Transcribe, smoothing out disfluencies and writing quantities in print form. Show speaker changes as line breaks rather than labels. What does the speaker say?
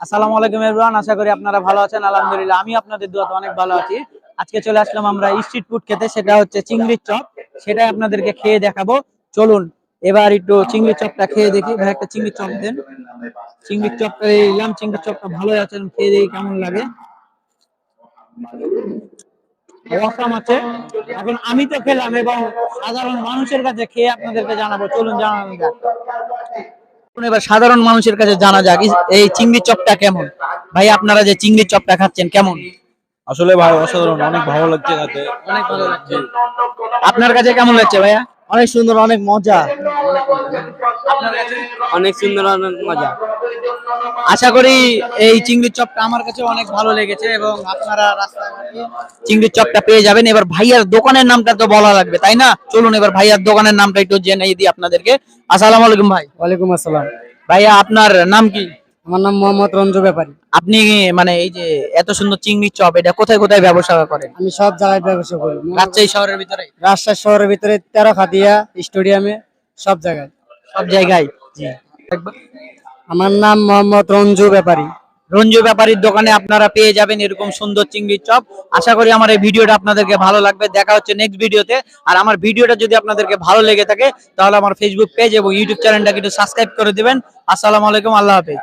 আসসালামু আলাইকুম এভরিওয়ান, আশা করি আপনারা ভালো আছেন। আলহামদুলিল্লাহ আমি আপনাদের দোয়াতে অনেক ভালো আছি। আজকে চলে আসলাম আমরা স্ট্রিট ফুড খেতে, সেটা হচ্ছে চিংড়ির চপ। সেটাই আপনাদেরকে খেয়ে দেখাবো। চলুন এবার একটু চিংড়ির চপটা খেয়ে দেখি। ভাই একটা চিংড়ির চপ দেন। চিংড়ির চপটা নিলাম, চিংড়ির চপটা ভালোই আছে, খেয়ে দেখি কেমন লাগে। অসাম আছে। এখন আমি তো খেলাম এবং সাধারণ মানুষের কাছে খেয়ে আপনাদেরকে জানাবো। চলুন জানানো যাক। এবার সাধারণ মানুষের কাছে জানা যাক এই চিংড়ির চপটা কেমন। ভাই আপনারা যে চিংড়ির চপটা খাচ্ছেন কেমন?
আসলে ভাই অসাধারণ, অনেক ভালো লাগছে খেতে।
অনেক ভালো লাগছে। আপনার কাছে কেমন লাগছে ভাইয়া?
অনেক সুন্দর, অনেক মজা।
আপনার কাছে?
অনেক সুন্দর, অনেক মজা।
আশা করি এই চিংড়ির চপটা আমার কাছে অনেক ভালো লেগেছে এবং আপনারা রাস্তাঘাটে চিংড়ির চপটা পেয়ে যাবেন। এবার ভাইয়ার দোকানের নামটা তো বলা লাগবে, তাই না? চলুন এবার ভাইয়ার দোকানের নামটা একটু জেনে দিই আপনাদেরকে। আসসালামু আলাইকুম ভাই।
ওয়ালাইকুম আসসালাম।
ভাইয়া আপনার নাম কি?
আমার নাম মোহাম্মদ রঞ্জু ব্যাপারী।
আপনি মানে এই যে এত সুন্দর চিংড়ির চপ, এটা কোথায় কোথায় ব্যবসা করেন?
আমি সব জায়গায় ব্যবসা করি।
রাজশাহী শহরের ভিতরে?
রাজশাহী শহরের ভিতরে 13 খাদিয়া স্টেডিয়ামে, সব জায়গায়।
সব জায়গায়?
জি। আমার নাম মোহাম্মদ রঞ্জু ব্যাপারী।
রঞ্জু ব্যাপারীর দোকানে আপনারা পেয়ে যাবেন এরকম সুন্দর চিংড়ির চপ। আশা করি আমার এই ভিডিওটা আপনাদেরকে ভালো লাগবে। দেখা হচ্ছে নেক্সট ভিডিওতে। আর আমার ভিডিওটা যদি আপনাদেরকে ভালো লেগে থাকে তাহলে আমার ফেসবুক পেজ এবং ইউটিউব চ্যানেলটাকে একটু সাবস্ক্রাইব করে দিবেন। আসসালামু আলাইকুম, আল্লাহ হাফেজ।